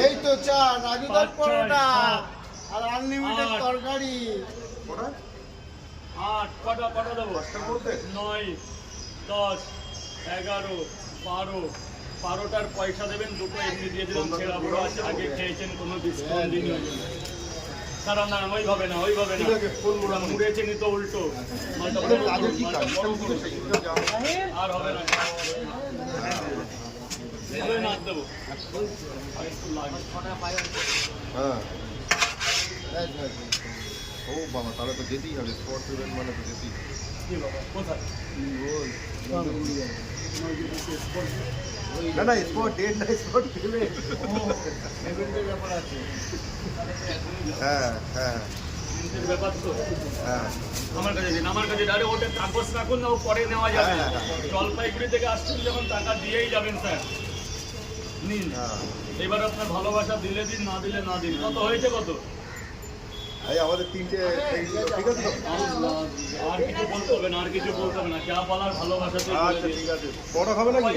এই তো চা রাজুদার পরোটা আর আনলিমিটেড তরকারি। 8 কটা দেবো? 9 10 11 12 12টার পয়সা দেবেন, দুটো এমনি দিয়ে দিলাম, ছেঁড়া বড় আছে, আগে খেয়েছেন, কোনো ডিসকাউন্ট দিন সারা না, ওইভাবে না, মুড়েছে নি তো উল্টো আর হবে না, নাচ দেবো। হ্যাঁ ও বাবা, তাহলে তো যেতেই হবে, স্পট ইভেন্ট মানে তো যেতেই হবে। কোথায়? না না, স্পট ডেট না, স্পট পেমেন্ট। ব্যাপার আছে। হ্যাঁ হ্যাঁ ব্যাপার তো হ্যাঁ, আমার কাছে দিন, আমার কাছে ডাইরেক্ট ওটা কাগজ রাখুন না, ও পরে নেওয়া যাবে। জলপাইগুড়ি থেকে আসছেন যখন টাকা দিয়েই যাবেন স্যার, নিন। এবার আপনার ভালোবাসা দিলে দিন, না দিলে না দিন। কত হয়েছে? কত? এই আমাদের তিনটে ঠিক আছে তো? আর কিছু বলতে হবে না, আর কিছু বলতে হবে না, যা বলার ভালোবাসা। আচ্ছা ঠিক আছে, পরোটা খাবে নাকি?